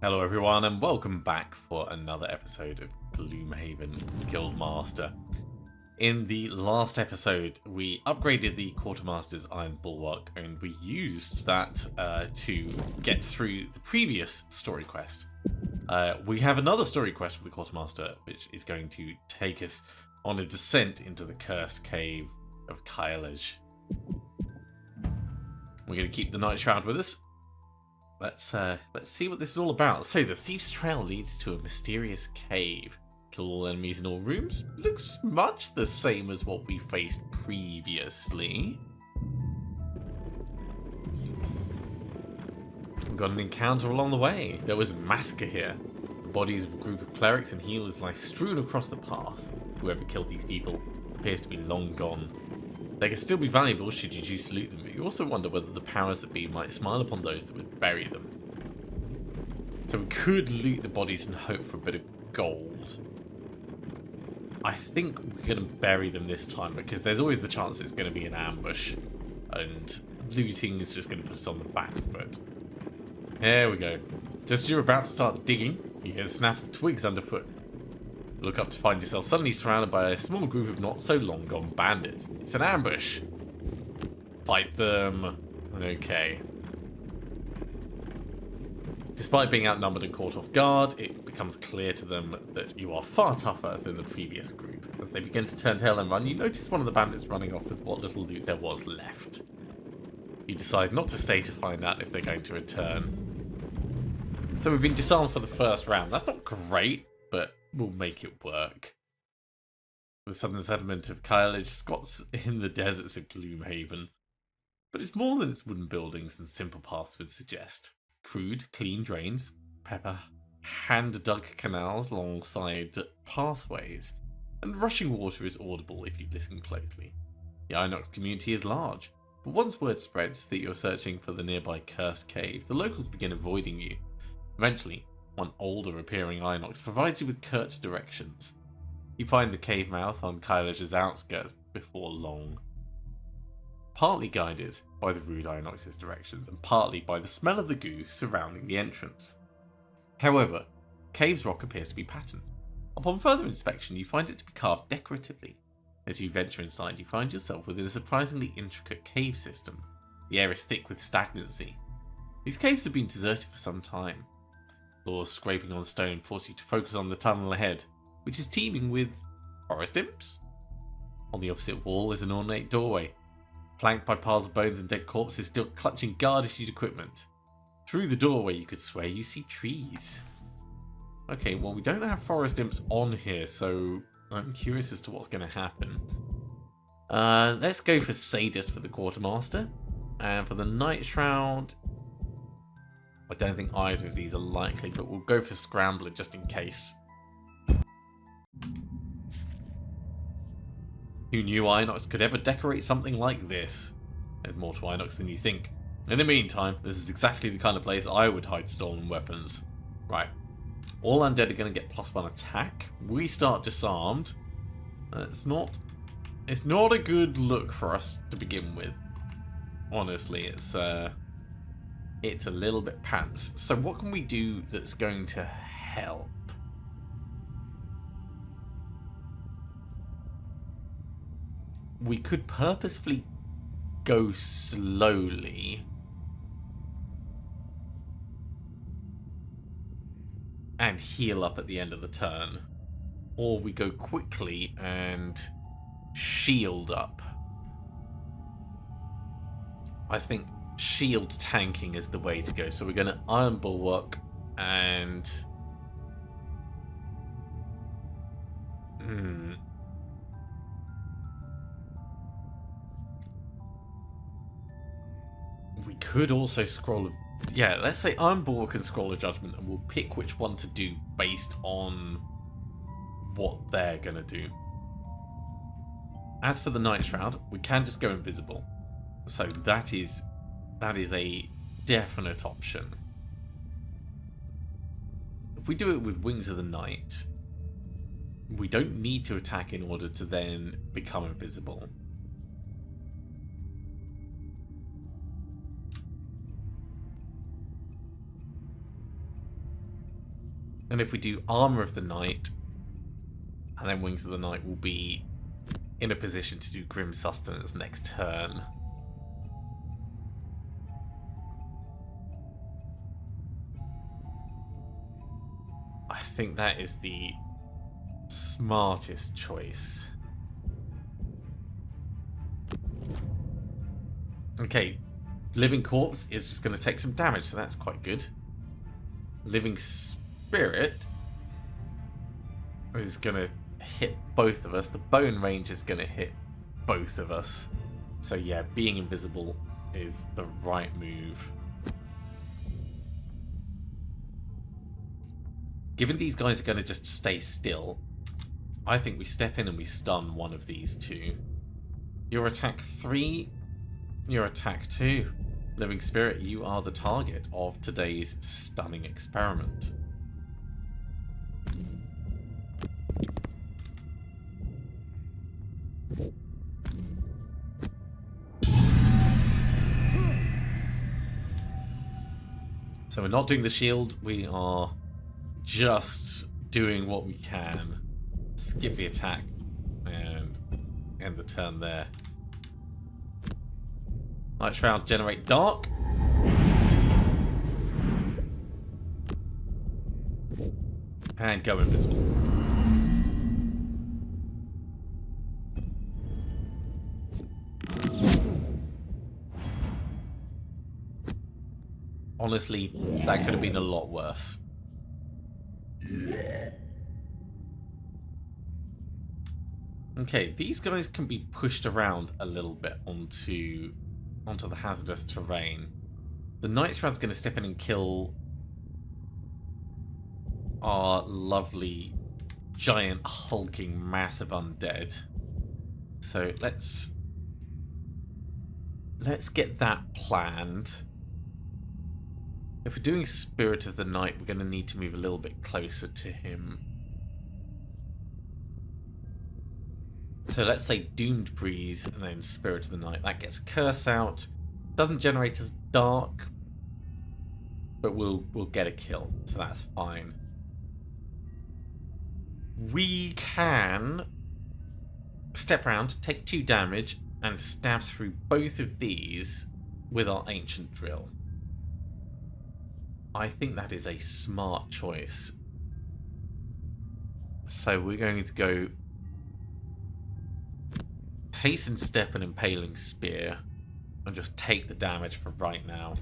Hello everyone and welcome back for another episode of Gloomhaven Guildmaster. In the last episode we upgraded the Quartermaster's Iron Bulwark and we used that to get through the previous story quest. We have another story quest for the Quartermaster which is going to take us on a descent into the cursed cave of Kylage. We're going to keep the Nightshroud with us. Let's see what this is all about. So the Thief's Trail leads to a mysterious cave. Kill all enemies in all rooms. Looks much the same as what we faced previously. We got an encounter along the way. There was a massacre here. The bodies of a group of clerics and healers lie strewn across the path. Whoever killed these people appears to be long gone. They can still be valuable should you choose to loot them, but you also wonder whether the powers that be might smile upon those that would bury them. So we could loot the bodies and hope for a bit of gold. I think we're going to bury them this time because there's always the chance it's going to be an ambush and looting is just going to put us on the back foot. There we go. Just as you're about to start digging, you hear the snap of twigs underfoot. Look up to find yourself suddenly surrounded by a small group of not so long gone bandits. It's an ambush. Fight them. Okay. Despite being outnumbered and caught off guard, it becomes clear to them that you are far tougher than the previous group. As they begin to turn tail and run, you notice one of the bandits running off with what little loot there was left. You decide not to stay to find out if they're going to return. So we've been disarmed for the first round. That's not great, but we'll make it work. The southern settlement of Kylage squats in the deserts of Gloomhaven. But it's more than its wooden buildings and simple paths would suggest. Crude, clean drains, hand-dug canals alongside pathways, and rushing water is audible if you listen closely. The Inox community is large, but once word spreads that you're searching for the nearby cursed cave, the locals begin avoiding you. Eventually, one older appearing Inox provides you with curt directions. You find the cave mouth on Kylage's outskirts before long. Partly guided by the rude Inox's directions and partly by the smell of the goo surrounding the entrance. However, cave's rock appears to be patterned. Upon further inspection, you find it to be carved decoratively. As you venture inside, you find yourself within a surprisingly intricate cave system. The air is thick with stagnancy. These caves have been deserted for some time. Floors scraping on stone force you to focus on the tunnel ahead, which is teeming with forest imps. On the opposite wall is an ornate doorway, flanked by piles of bones and dead corpses still clutching guard-issued equipment. Through the doorway you could swear you see trees. Okay, well we don't have forest imps on here, so I'm curious as to what's going to happen. Let's go for Sadist for the Quartermaster, and for the Nightshroud, I don't think either of these are likely, but we'll go for Scrambler just in case. Who knew Inox could ever decorate something like this? There's more to Inox than you think. In the meantime, this is exactly the kind of place I would hide stolen weapons. Right. All undead are going to get +1 attack. We start disarmed. It's not a good look for us to begin with. Honestly, it's a little bit pants. So what can we do that's going to help? We could purposefully go slowly and heal up at the end of the turn. Or we go quickly and shield up. I think shield tanking is the way to go. So we're going to Iron Bulwark and we could also scroll. Yeah, let's say Iron Bulwark and Scroll of Judgment, and we'll pick which one to do based on what they're going to do. As for the Nightshroud, we can just go invisible. So that is a definite option. If we do it with Wings of the Night, we don't need to attack in order to then become invisible. And if we do Armour of the Night, and then Wings of the Night, we'll be in a position to do Grim Sustenance next turn. I think that is the smartest choice. Okay, Living Corpse is just going to take some damage, so that's quite good. Living Spirit is going to hit both of us. The Bone Range is going to hit both of us. So yeah, being invisible is the right move. Given these guys are going to just stay still, I think we step in and we stun one of these two. Your attack 3, your attack 2. Living Spirit, you are the target of today's stunning experiment. So we're not doing the shield, we are just doing what we can. Skip the attack and end the turn there. Nightshroud, generate dark. And go invisible. Honestly, that could have been a lot worse. Okay, these guys can be pushed around a little bit onto the hazardous terrain. The Nightshroud's going to step in and kill our lovely, giant, hulking, massive undead. So let's get that planned. If we're doing Spirit of the Night, we're going to need to move a little bit closer to him. So let's say Doomed Breeze and then Spirit of the Night. That gets a curse out. Doesn't generate as dark, but we'll get a kill, so that's fine. We can step round, take 2 damage, and stab through both of these with our Ancient Drill. I think that is a smart choice. So we're going to go Hasten Step and Impaling Spear and just take the damage for right now.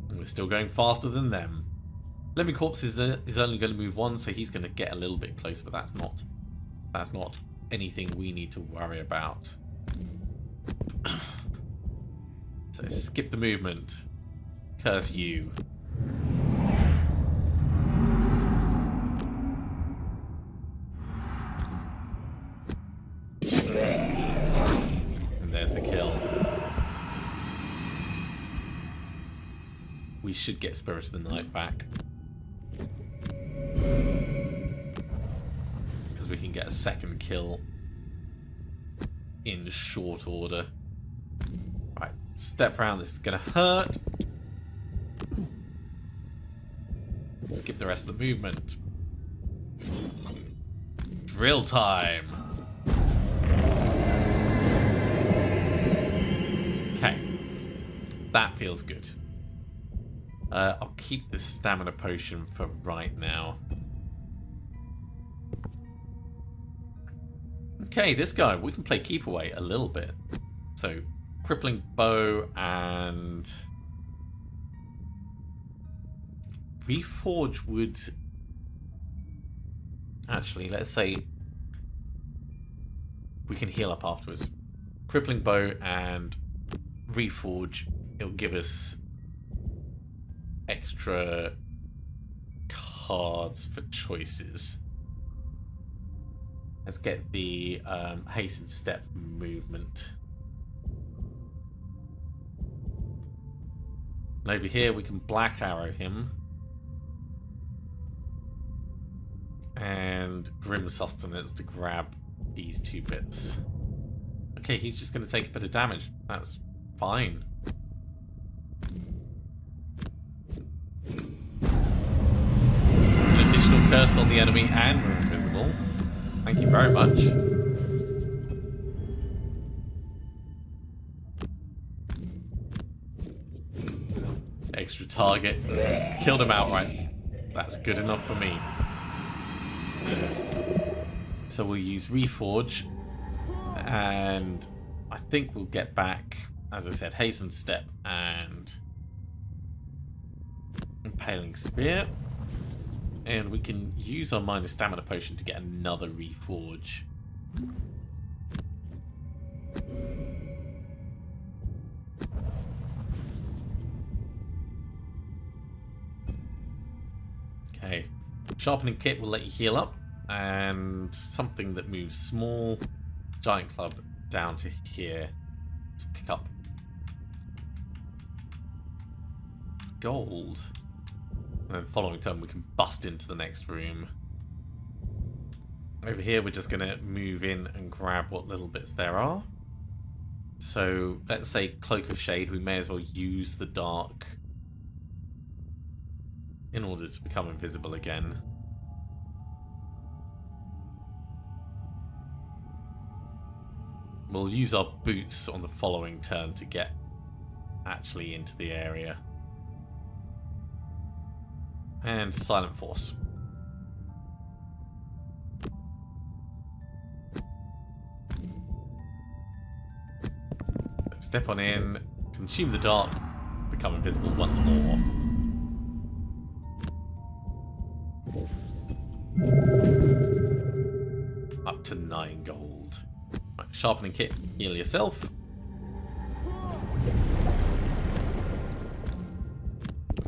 And we're still going faster than them. Living Corpse is only going to move 1, so he's going to get a little bit closer, but that's not anything we need to worry about. So skip the movement. Curse you. And there's the kill. We should get Spirit of the Night back. Because we can get a second kill in short order. Right, step around, this is going to hurt. Skip the rest of the movement. Drill time. Okay. That feels good. I'll keep this stamina potion for right now. Okay, this guy, we can play keep away a little bit. So, crippling bow and Reforge would actually, let's say we can heal up afterwards. Crippling bow and Reforge, it'll give us extra cards for choices. Let's get the Hasten Step movement. And over here we can Black Arrow him. And Grim Sustenance to grab these 2 bits. Okay, he's just going to take a bit of damage. That's fine. curse on the enemy and we're invisible. Thank you very much. Extra target. Killed him outright. That's good enough for me. So we'll use Reforge. And I think we'll get back, as I said, Hastened Step and Impaling Spear. And we can use our minor stamina potion to get another Reforge. Okay. Sharpening Kit will let you heal up. And something that moves small. Giant Club down to here to pick up gold. And then following turn we can bust into the next room. Over here we're just going to move in and grab what little bits there are. So let's say Cloak of Shade, we may as well use the dark in order to become invisible again. We'll use our boots on the following turn to get actually into the area. And Silent Force. Step on in, consume the dark, become invisible once more. Up to 9 gold. Right, Sharpening Kit, heal yourself.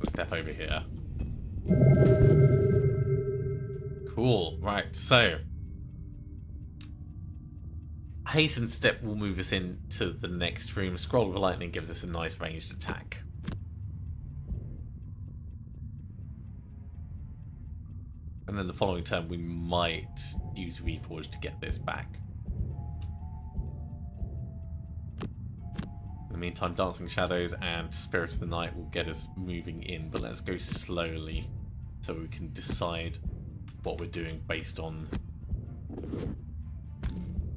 Step over here. Cool, right, so Hastened Step will move us into the next room. Scroll of Lightning gives us a nice ranged attack. And then the following turn we might use Reforge to get this back. In the meantime, Dancing Shadows and Spirit of the Night will get us moving in, but let's go slowly so we can decide what we're doing based on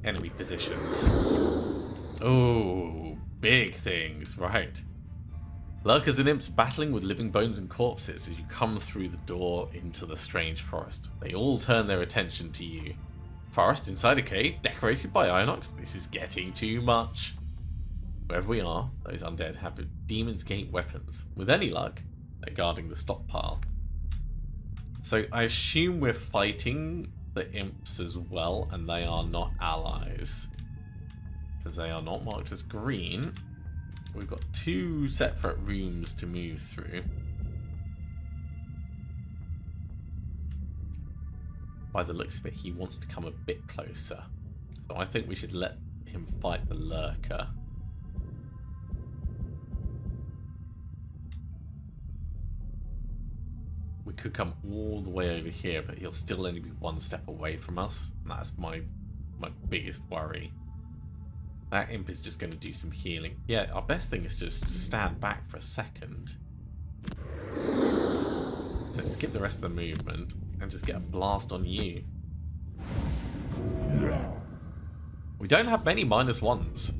enemy positions. Oh, big things, right. Lurkers and imps battling with living bones and corpses as you come through the door into the strange forest. They all turn their attention to you. Forest inside a cave, decorated by Inox. This is getting too much. Wherever we are, those undead have Demon's Gate weapons. With any luck, they're guarding the stockpile. So I assume we're fighting the imps as well, and they are not allies. Because they are not marked as green. We've got 2 separate rooms to move through. By the looks of it, he wants to come a bit closer. So I think we should let him fight the lurker. We could come all the way over here, but he'll still only be 1 step away from us. And that's my biggest worry. That imp is just going to do some healing. Yeah, our best thing is just to stand back for a second. So skip the rest of the movement and just get a blast on you. We don't have many -1s.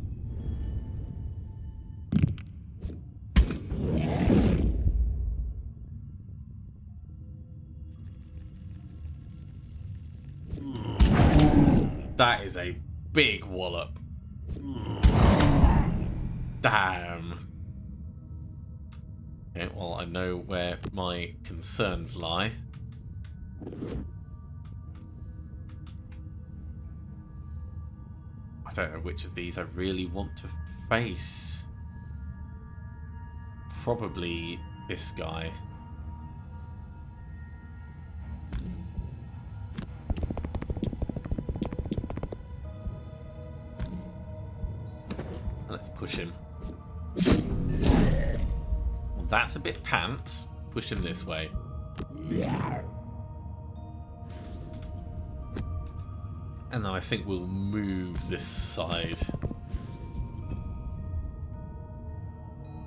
That is a big wallop. Damn. Okay, well, I know where my concerns lie. I don't know which of these I really want to face. Probably this guy. Let's push him. Well, that's a bit pants. Push him this way. And then I think we'll move this side.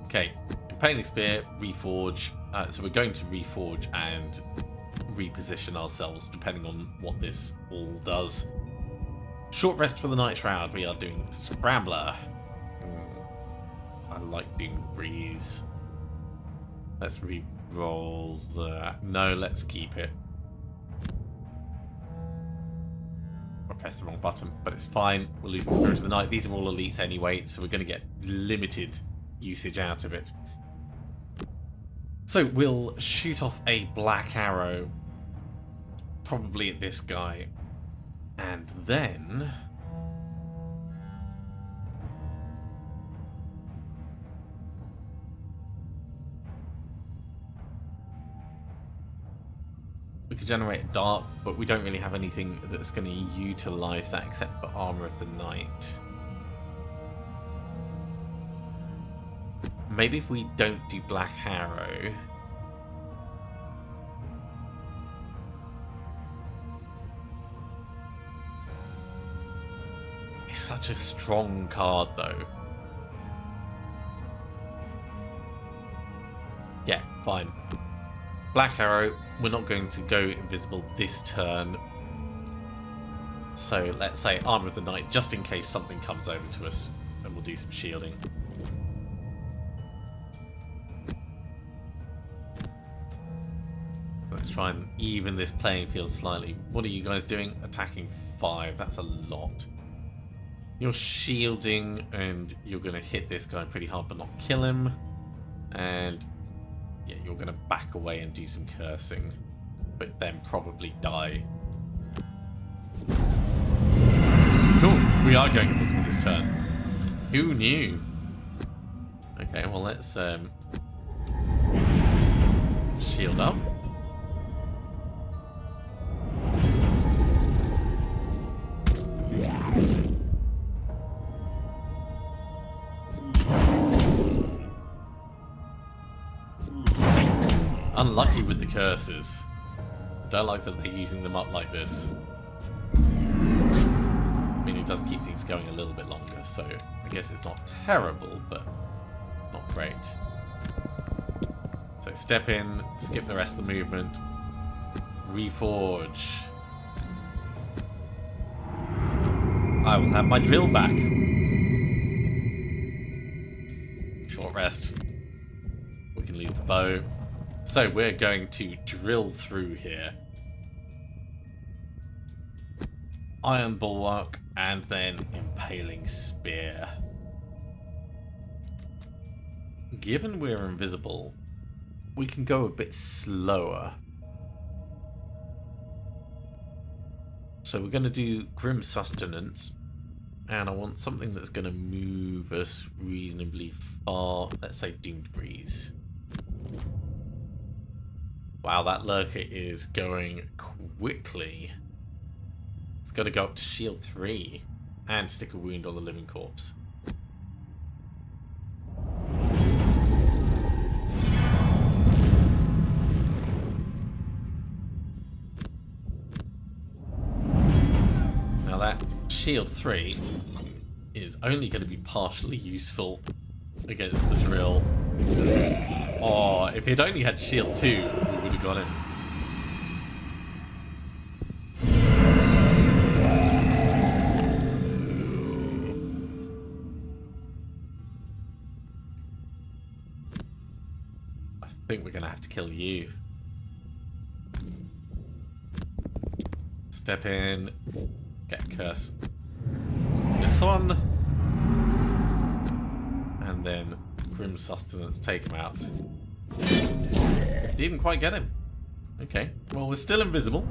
Okay, Impaling Spear, Reforge. So we're going to Reforge and reposition ourselves depending on what this all does. Short rest for the Nightshroud. We are doing Scrambler. I like doing Breeze. Let's re-roll that. No, let's keep it. I pressed the wrong button, but it's fine. We're losing Spirit of the Night. These are all elites anyway, so we're going to get limited usage out of it. So we'll shoot off a black arrow, probably at this guy, and then we could generate a dart, but we don't really have anything that's going to utilize that except for Armor of the Night. Maybe if we don't do Black Arrow, it's such a strong card though. Yeah, fine. Black Arrow, we're not going to go invisible this turn. So let's say Armor of the Night, just in case something comes over to us, and we'll do some shielding. Let's try and even this playing field slightly. What are you guys doing? Attacking 5, that's a lot. You're shielding, and you're going to hit this guy pretty hard but not kill him. And yeah, you're going to back away and do some cursing, but then probably die. Cool, we are going invisible this turn. Who knew? Okay, well let's shield up. Unlucky with the curses. Don't like that they're using them up like this. I mean, it does keep things going a little bit longer, so I guess it's not terrible, but not great. So step in, skip the rest of the movement, reforge. I will have my drill back. Short rest. We can leave the bow. So we're going to drill through here. Iron Bulwark and then Impaling Spear. Given we're invisible, we can go a bit slower. So we're going to do Grim Sustenance, and I want something that's going to move us reasonably far. Let's say Doomed Breeze. Wow, that lurker is going quickly. It's got to go up to shield 3 and stick a wound on the living corpse. Now that shield 3 is only going to be partially useful against the drill. Oh, if it only had shield 2, we would have got him. I think we're going to have to kill you. Step in, get a curse. This one. And then Grim Sustenance, take him out. Didn't quite get him. Okay, well, we're still invisible.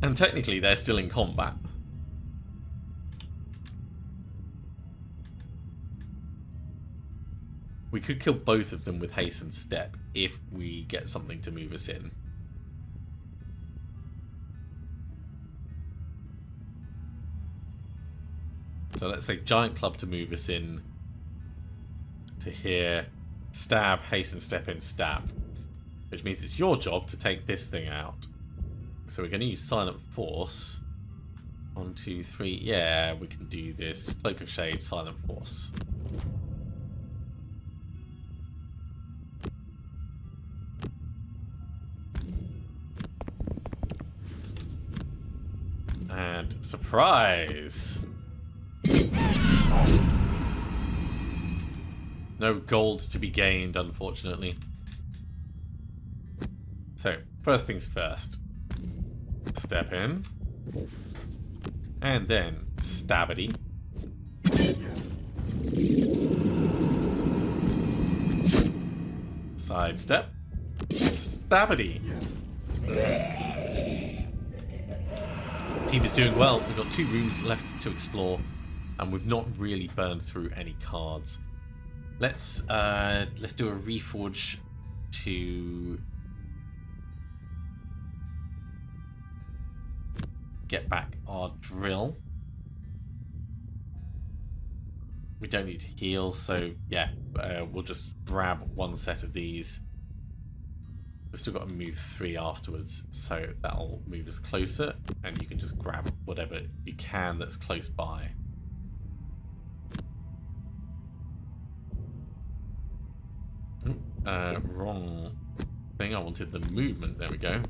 And technically they're still in combat. We could kill both of them with haste and step if we get something to move us in. So let's say Giant Club to move us in to here. Stab, haste and step in, stab. Which means it's your job to take this thing out. So we're going to use Silent Force. 1, 2, 3. Yeah, we can do this. Cloak of Shade, Silent Force. And surprise! No gold to be gained, unfortunately. So, first things first. Step in. And then, stabbity. Sidestep. Stabbity. Team is doing well. We've got 2 rooms left to explore, and we've not really burned through any cards. Let's do a reforge to get back our drill. We don't need to heal, so yeah, we'll just grab 1 set of these. We've still got to move 3 afterwards, so that'll move us closer, and you can just grab whatever you can that's close by. Wrong thing. I wanted the movement. There we go.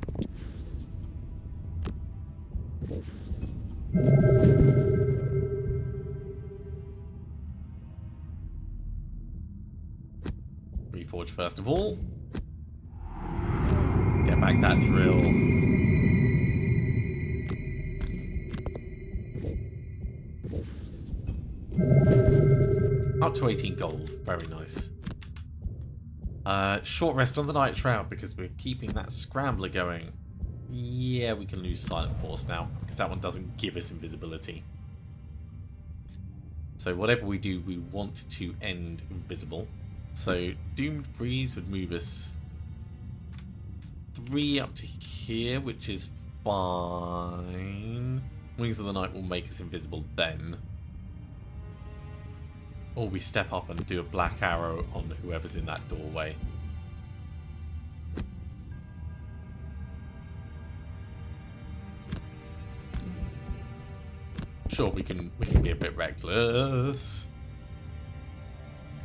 Reforge first of all. Get back that drill. Up to 18 gold. Very nice. Short rest on the Nightshroud because we're keeping that scrambler going. Yeah, we can lose Silent Force now because that one doesn't give us invisibility. So whatever we do, we want to end invisible. So Doomed Breeze would move us 3 up to here, which is fine. Wings of the Night will make us invisible then. Or we step up and do a black arrow on whoever's in that doorway. Sure, we can be a bit reckless.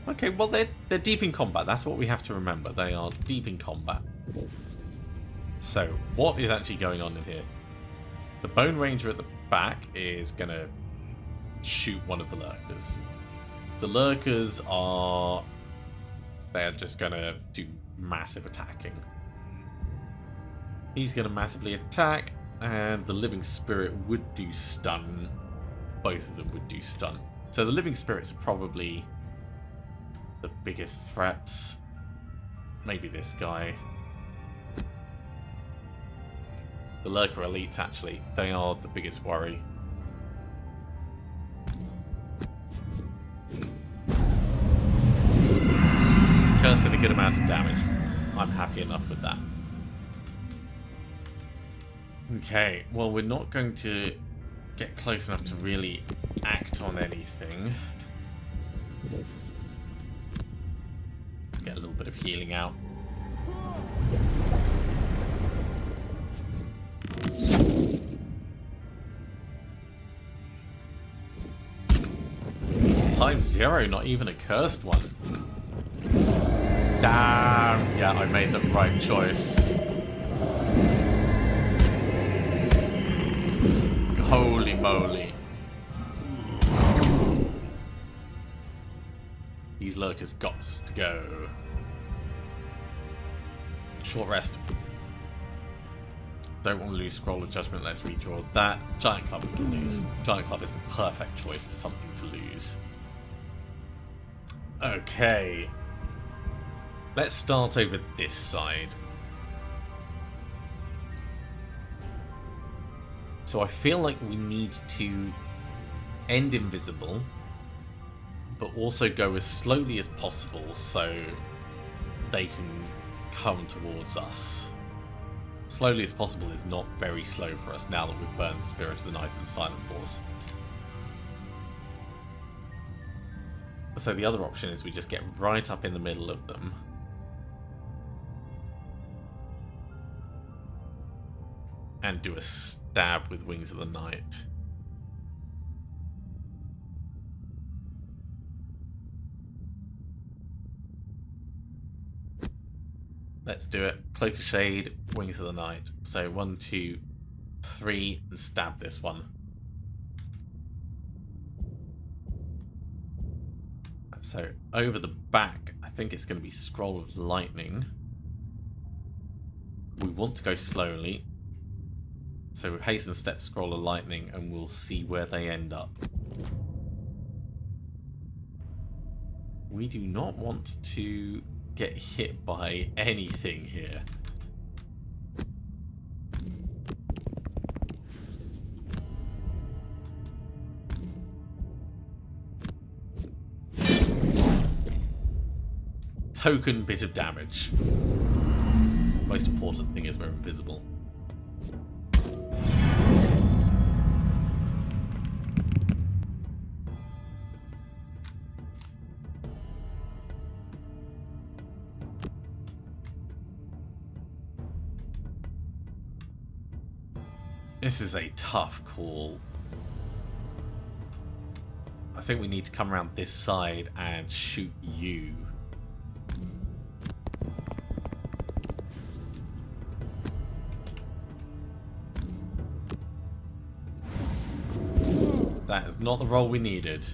Okay, well they're deep in combat. That's what we have to remember. They are deep in combat. So, what is actually going on in here? The Bone Ranger at the back is gonna shoot one of the lurkers. The lurkers are... they're just gonna do massive attacking. He's gonna massively attack, and the Living Spirit would do stun. Both of them would do stun. So the Living Spirits are probably the biggest threats. Maybe this guy. The Lurker Elites, actually. They are the biggest worry. Cursing a good amount of damage. I'm happy enough with that. Okay, well, we're not going to get close enough to really act on anything. Let's get a little bit of healing out. Time 0, not even a cursed one. Damn! Yeah, I made the right choice. Holy moly. These lurkers got to go. Short rest. Don't want to lose Scroll of Judgment. Let's redraw that. Giant Club we can lose. Giant Club is the perfect choice for something to lose. Okay. Let's start over this side. So I feel like we need to end invisible, but also go as slowly as possible so they can come towards us. Slowly as possible is not very slow for us now that we've burned Spirit of the Night and Silent Force. So the other option is we just get right up in the middle of them. And do a stab with Wings of the Night. Let's do it. Cloak of Shade, Wings of the Night. So 1, 2, 3 and stab this one. So over the back, I think it's going to be Scroll of Lightning. We want to go slowly. So Hasten Step, Scroll of Lightning, and we'll see where they end up. We do not want to get hit by anything here. Token bit of damage. Most important thing is we're invisible. This is a tough call. I think we need to come around this side and shoot you. That is not the roll we needed.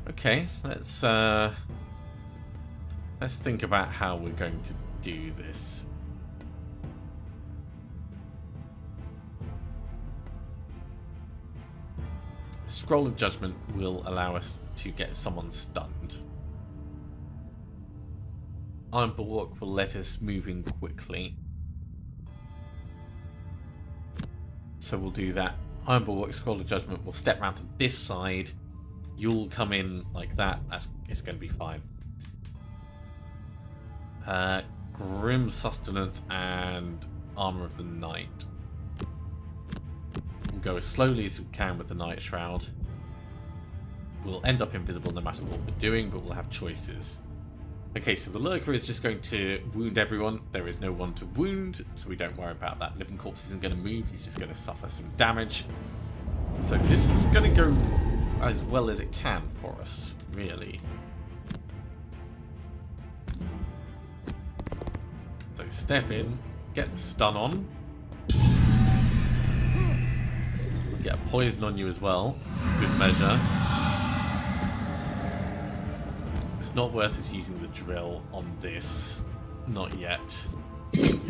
Okay, let's think about how we're going to do this. Scroll of Judgment will allow us to get someone stunned. Iron Bulwark will let us move in quickly. So we'll do that. Iron Bulwark, Scroll of Judgment will step round to this side. You'll come in like that. It's going to be fine. Grim Sustenance and Armor of the Night. We'll go as slowly as we can with the Nightshroud. We'll end up invisible no matter what we're doing, but we'll have choices. Okay, so the Lurker is just going to wound everyone. There is no one to wound, so we don't worry about that. Living Corpse isn't going to move. He's just going to suffer some damage. So this is going to go as well as it can for us, really. So step in, get the stun on. We'll get a poison on you as well. Good measure. It's not worth us using the drill on this. Not yet. If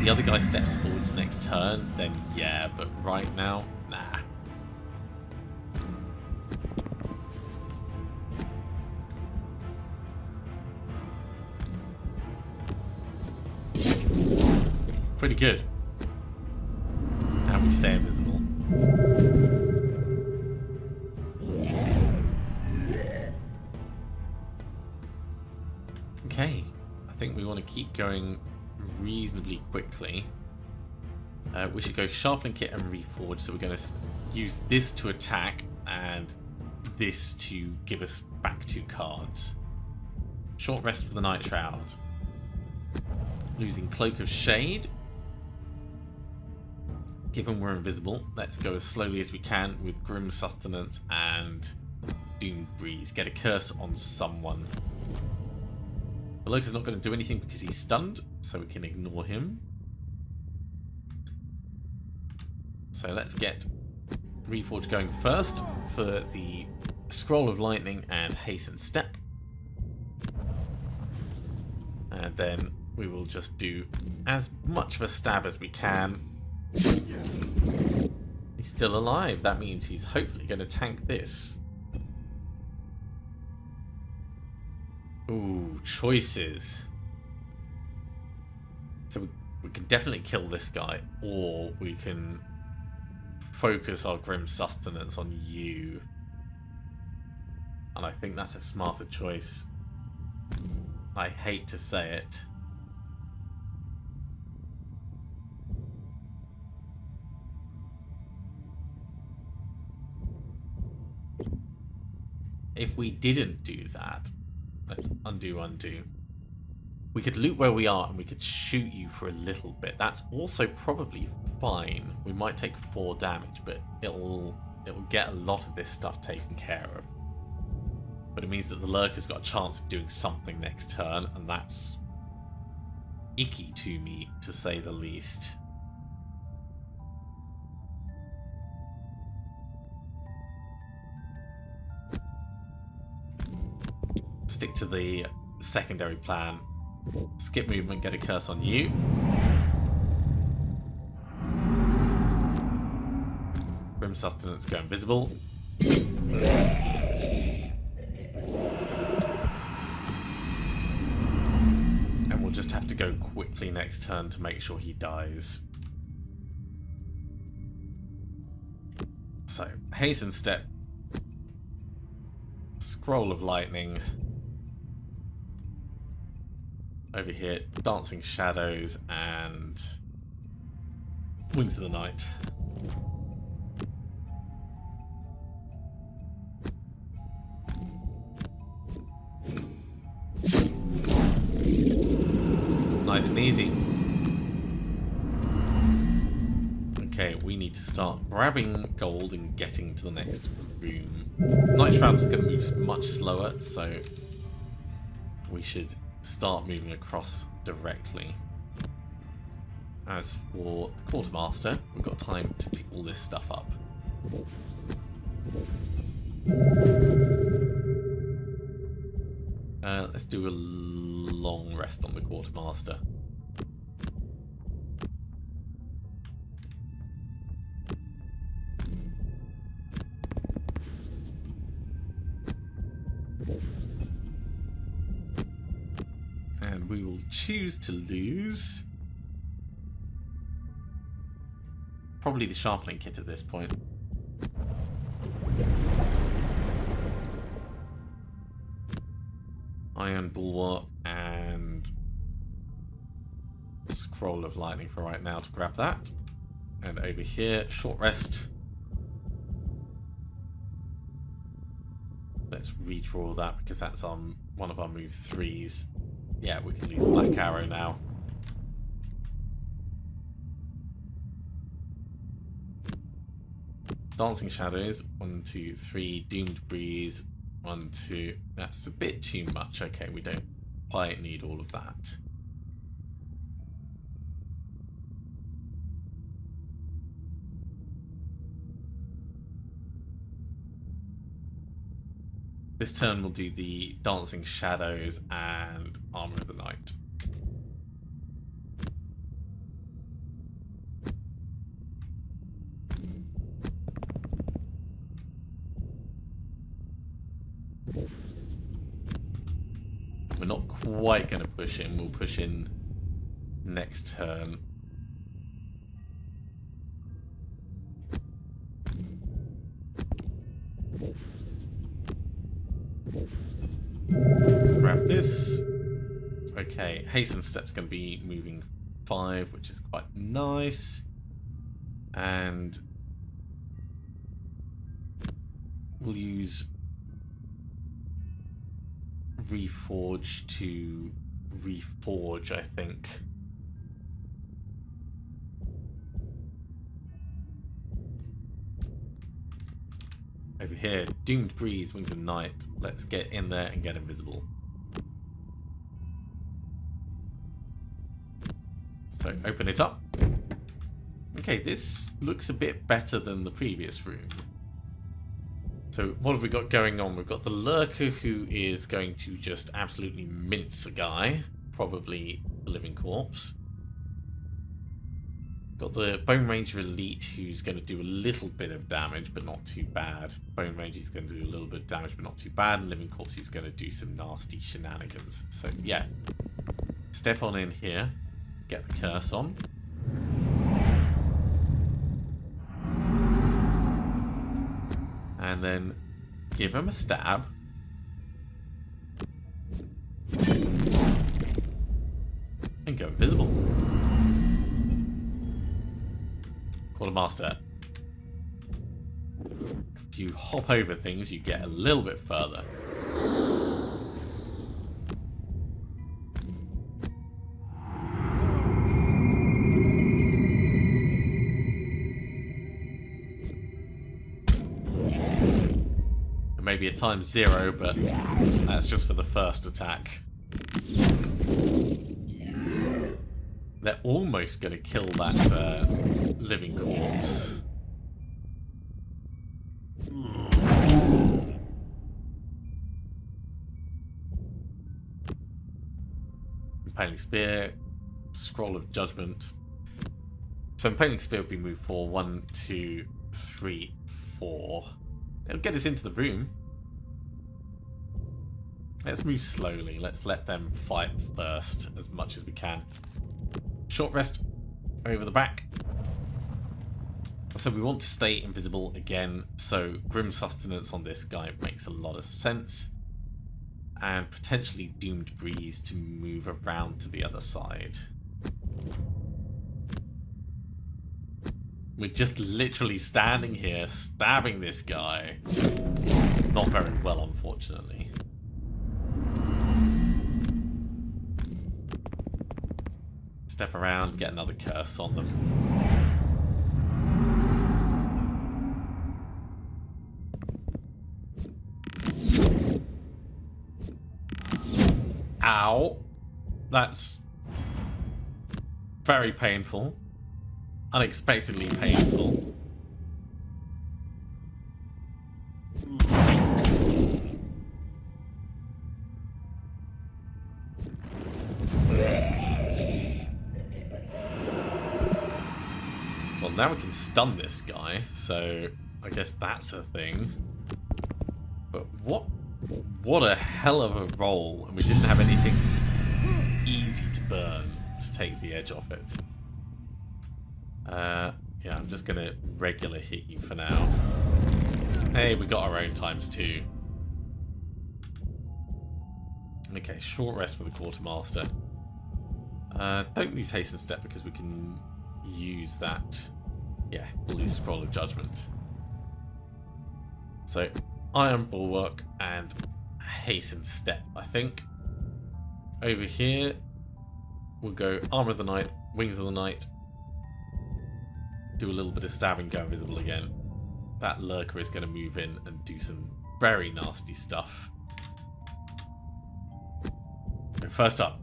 the other guy steps forwards next turn, then yeah, but right now, nah. Pretty good. And we stay invisible. Okay, I think we want to keep going reasonably quickly. We should go Sharpening Kit and Reforge, so we're going to use this to attack and this to give us back 2 cards. Short rest for the Nightshroud. Losing Cloak of Shade. Given we're invisible, let's go as slowly as we can with Grim Sustenance and Doom Breeze. Get a curse on someone. The Lurker's not going to do anything because he's stunned, so we can ignore him. So let's get Reforge going first for the Scroll of Lightning and Hasten Step. And then we will just do as much of a stab as we can. He's still alive. That means he's hopefully going to tank this. Ooh, choices. So we can definitely kill this guy, or we can focus our Grim Sustenance on you. And I think that's a smarter choice. I hate to say it. If we didn't do that, let's undo. We could loot where we are and we could shoot you for a little bit. That's also probably fine. We might take 4 damage, but it'll get a lot of this stuff taken care of. But it means that the Lurker's got a chance of doing something next turn, and that's icky to me, to say the least. Stick to the secondary plan. Skip movement, get a curse on you. Grim Sustenance, go invisible. And we'll just have to go quickly next turn to make sure he dies. So, Hasten Step. Scroll of Lightning. Over here, Dancing Shadows and Wings of the Night. Nice and easy. Okay, we need to start grabbing gold and getting to the next room. Nightshroud's going to move much slower, so we should start moving across directly. As for the Quartermaster, we've got time to pick all this stuff up. Let's do a long rest on the Quartermaster. And we will choose to lose probably the sharpening kit at this point. Iron Bulwark and Scroll of Lightning for right now to grab that. And over here, short rest. Let's redraw that because that's on one of our move 3s. Yeah, we can use Black Arrow now. Dancing Shadows, 1, 2, 3. Doomed Breeze, 1, 2. That's a bit too much. Okay, we don't quite need all of that. This turn we'll do the Dancing Shadows and Armor of the Night. We're not quite going to push in. We'll push in next turn. Grab this. Okay, Hasten Step's going to be moving 5, which is quite nice. And we'll use Reforge to reforge, I think. Over here, Doomed Breeze, Wings of Night. Let's get in there and get invisible. So open it up. Okay, this looks a bit better than the previous room. So what have we got going on? We've got the Lurker who is going to just absolutely mince a guy. Probably a living corpse. Got the Bone Ranger Elite who's going to do a little bit of damage, but not too bad. Bone Ranger is going to do a little bit of damage, but not too bad. And Living Corpse who's going to do some nasty shenanigans. So yeah, step on in here, get the curse on. And then give him a stab. And go invisible. Quartermaster. If you hop over things, you get a little bit further. maybe a ×0, but that's just for the first attack. They're almost going to kill that living corpse. Impaling Spear, Scroll of Judgment. So Impaling Spear will be moved 4, 1, 2, 3, 4. It'll get us into the room. Let's move slowly. Let's let them fight first as much as we can. Short rest over the back. So we want to stay invisible again, so Grim Sustenance on this guy makes a lot of sense. And potentially Doomed Breeze to move around to the other side. We're just literally standing here, stabbing this guy. Not very well, unfortunately. Step around, get another curse on them. Ow. That's very painful. Unexpectedly painful. Well, now we can stun this guy, so I guess that's a thing. But what a hell of a roll, and we didn't have anything easy to burn to take the edge off it. Yeah, I'm just gonna regular hit you for now. Hey, we got our own ×2. Okay, short rest for the Quartermaster. Don't lose haste and step because we can use that. Yeah, we'll use Scroll of Judgment. So, Iron Bulwark and Hasten Step, I think. Over here, we'll go Armor of the Night, Wings of the Night. Do a little bit of stabbing, go invisible again. That Lurker is going to move in and do some very nasty stuff. First up,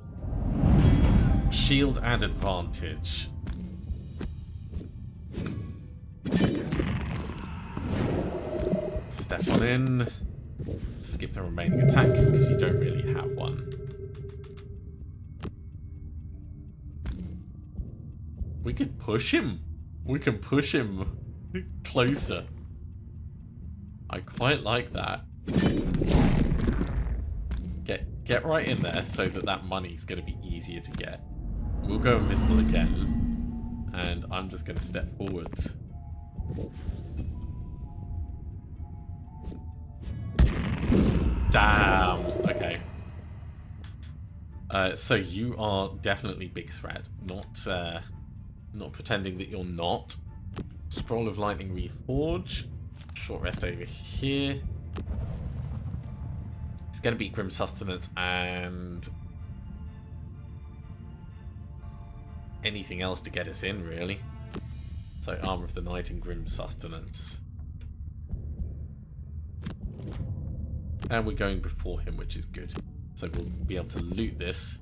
Shield and Advantage. Step on in. Skip the remaining attack because you don't really have one. We could push him. We can push him closer. I quite like that. Get right in there so that money's going to be easier to get. We'll go invisible again. And I'm just going to step forwards. Damn. Okay. So you are definitely big threat. Not pretending that you're not. Scroll of Lightning Reforge. Short rest over here. It's going to be Grim Sustenance and anything else to get us in, really. So Armor of the Night and Grim Sustenance. And we're going before him, which is good. So we'll be able to loot this.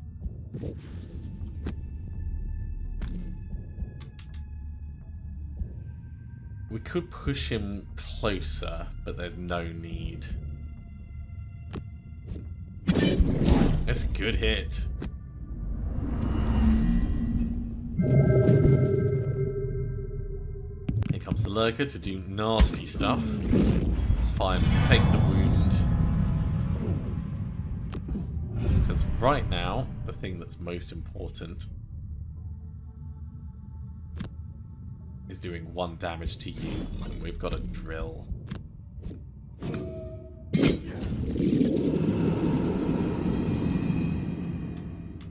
We could push him closer, but there's no need. That's a good hit. Here comes the Lurker to do nasty stuff. It's fine, take the wound. Because right now, the thing that's most important is doing 1 damage to you, and we've got a drill.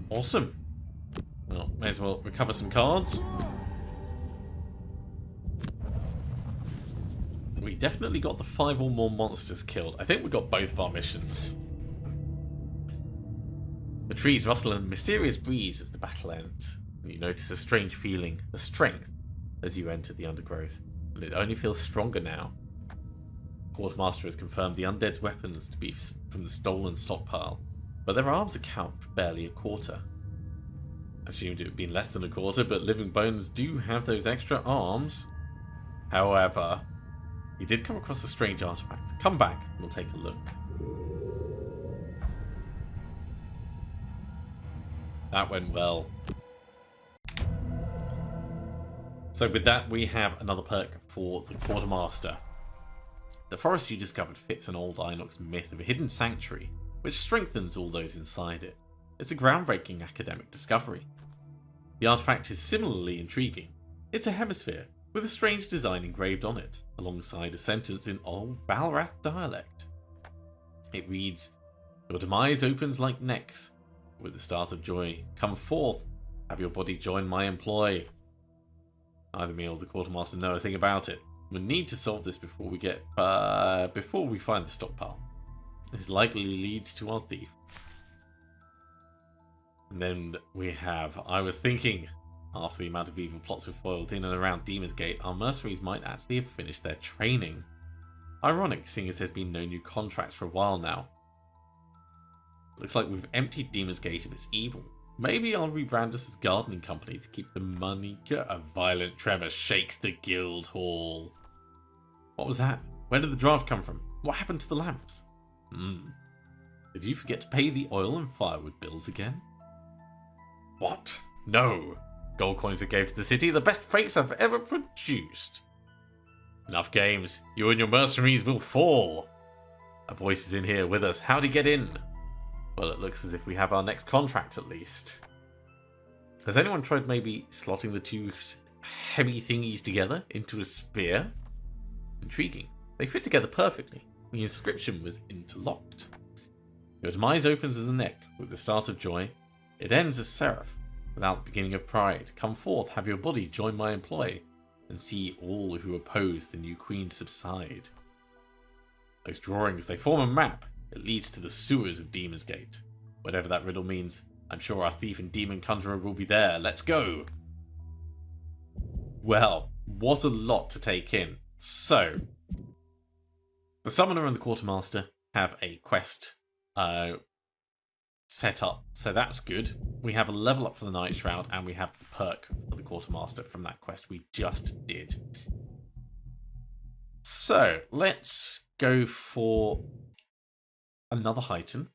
Awesome. Well, may as well recover some cards. We definitely got the 5 or more monsters killed. I think we got both of our missions. The trees rustle in a mysterious breeze as the battle ends. You notice a strange feeling, a strength, as you enter the undergrowth. And it only feels stronger now. Quartermaster has confirmed the undead's weapons to be from the stolen stockpile, but their arms account for barely a quarter. I assumed it would be less than a quarter, but living bones do have those extra arms. However, he did come across a strange artifact. Come back and we'll take a look. That went well. So with that, we have another perk for the Quartermaster. The forest you discovered fits an old Inox myth of a hidden sanctuary, which strengthens all those inside it. It's a groundbreaking academic discovery. The artifact is similarly intriguing. It's a hemisphere, with a strange design engraved on it, alongside a sentence in old Valrath dialect. It reads, "Your demise opens like necks. With the start of joy, come forth, have your body join my employ." Neither me or the Quartermaster know a thing about it. We need to solve this before we find the stockpile. This likely leads to our thief. And then we have, I was thinking, after the amount of evil plots we've foiled in and around Demon's Gate, our mercenaries might actually have finished their training. Ironic, seeing as there's been no new contracts for a while now. Looks like we've emptied Demon's Gate of its evil. Maybe I'll rebrand us as gardening company to keep the money. A violent tremor shakes the guild hall. What was that? Where did the draft come from? What happened to the lamps? Did you forget to pay the oil and firewood bills again? What? No. Gold coins I gave to the city, the best fakes I've ever produced. Enough games. You and your mercenaries will fall. A voice is in here with us. How'd he get in? Well, it looks as if we have our next contract at least. Has anyone tried maybe slotting the two heavy thingies together into a sphere? Intriguing. They fit together perfectly. The inscription was interlocked. Your demise opens as a neck with the start of joy. It ends as seraph, without the beginning of pride. Come forth, have your body join my employ, and see all who oppose the new queen subside. Those drawings, they form a map. It leads to the sewers of Demon's Gate. Whatever that riddle means, I'm sure our thief and demon conjurer will be there. Let's go! Well, what a lot to take in. So, the Summoner and the Quartermaster have a quest set up, so that's good. We have a level up for the Nightshroud, and we have the perk for the Quartermaster from that quest we just did. So, let's go for another heighten.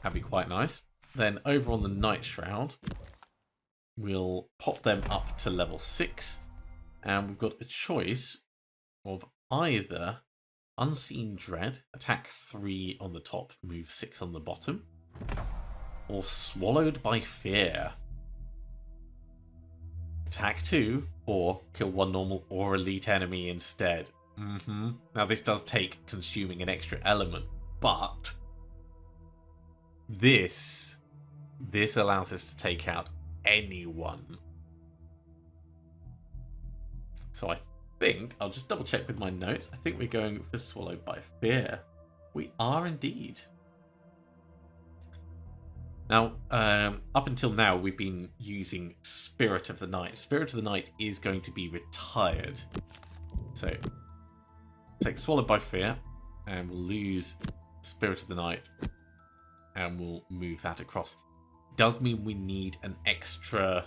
That'd be quite nice. Then over on the Nightshroud, we'll pop them up to level 6. And we've got a choice of either Unseen Dread, attack 3 on the top, move 6 on the bottom, or Swallowed by Fear, attack 2, or kill one normal or elite enemy instead. Now this does take consuming an extra element, but this allows us to take out anyone. So I think, I'll just double check with my notes, I think we're going for Swallowed by Fear. We are indeed. Now, up until now, we've been using Spirit of the Night. Spirit of the Night is going to be retired. So, take Swallowed by Fear, and we'll lose Spirit of the Night, and we'll move that across. Does mean we need an extra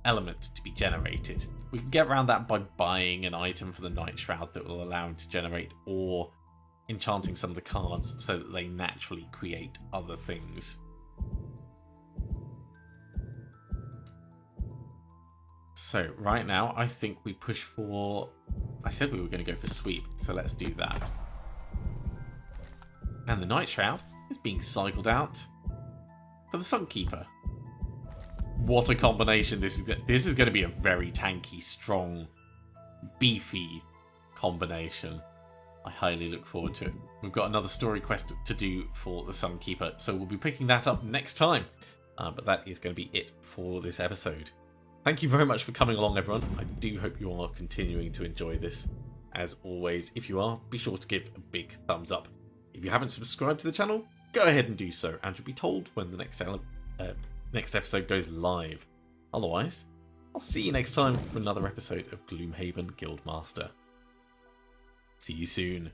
element to be generated. We can get around that by buying an item for the Nightshroud that will allow him to generate, or enchanting some of the cards so that they naturally create other things. So right now I think we push for, I said we were going to go for sweep, so let's do that. And the Nightshroud is being cycled out for the Sunkeeper. What a combination. This is going to be a very tanky, strong, beefy combination. I highly look forward to it. We've got another story quest to do for the Sunkeeper, so we'll be picking that up next time. But that is going to be it for this episode. Thank you very much for coming along, everyone. I do hope you are continuing to enjoy this. As always, if you are, be sure to give a big thumbs up. If you haven't subscribed to the channel, go ahead and do so, and you'll be told when the next episode goes live. Otherwise, I'll see you next time for another episode of Gloomhaven Guildmaster. See you soon.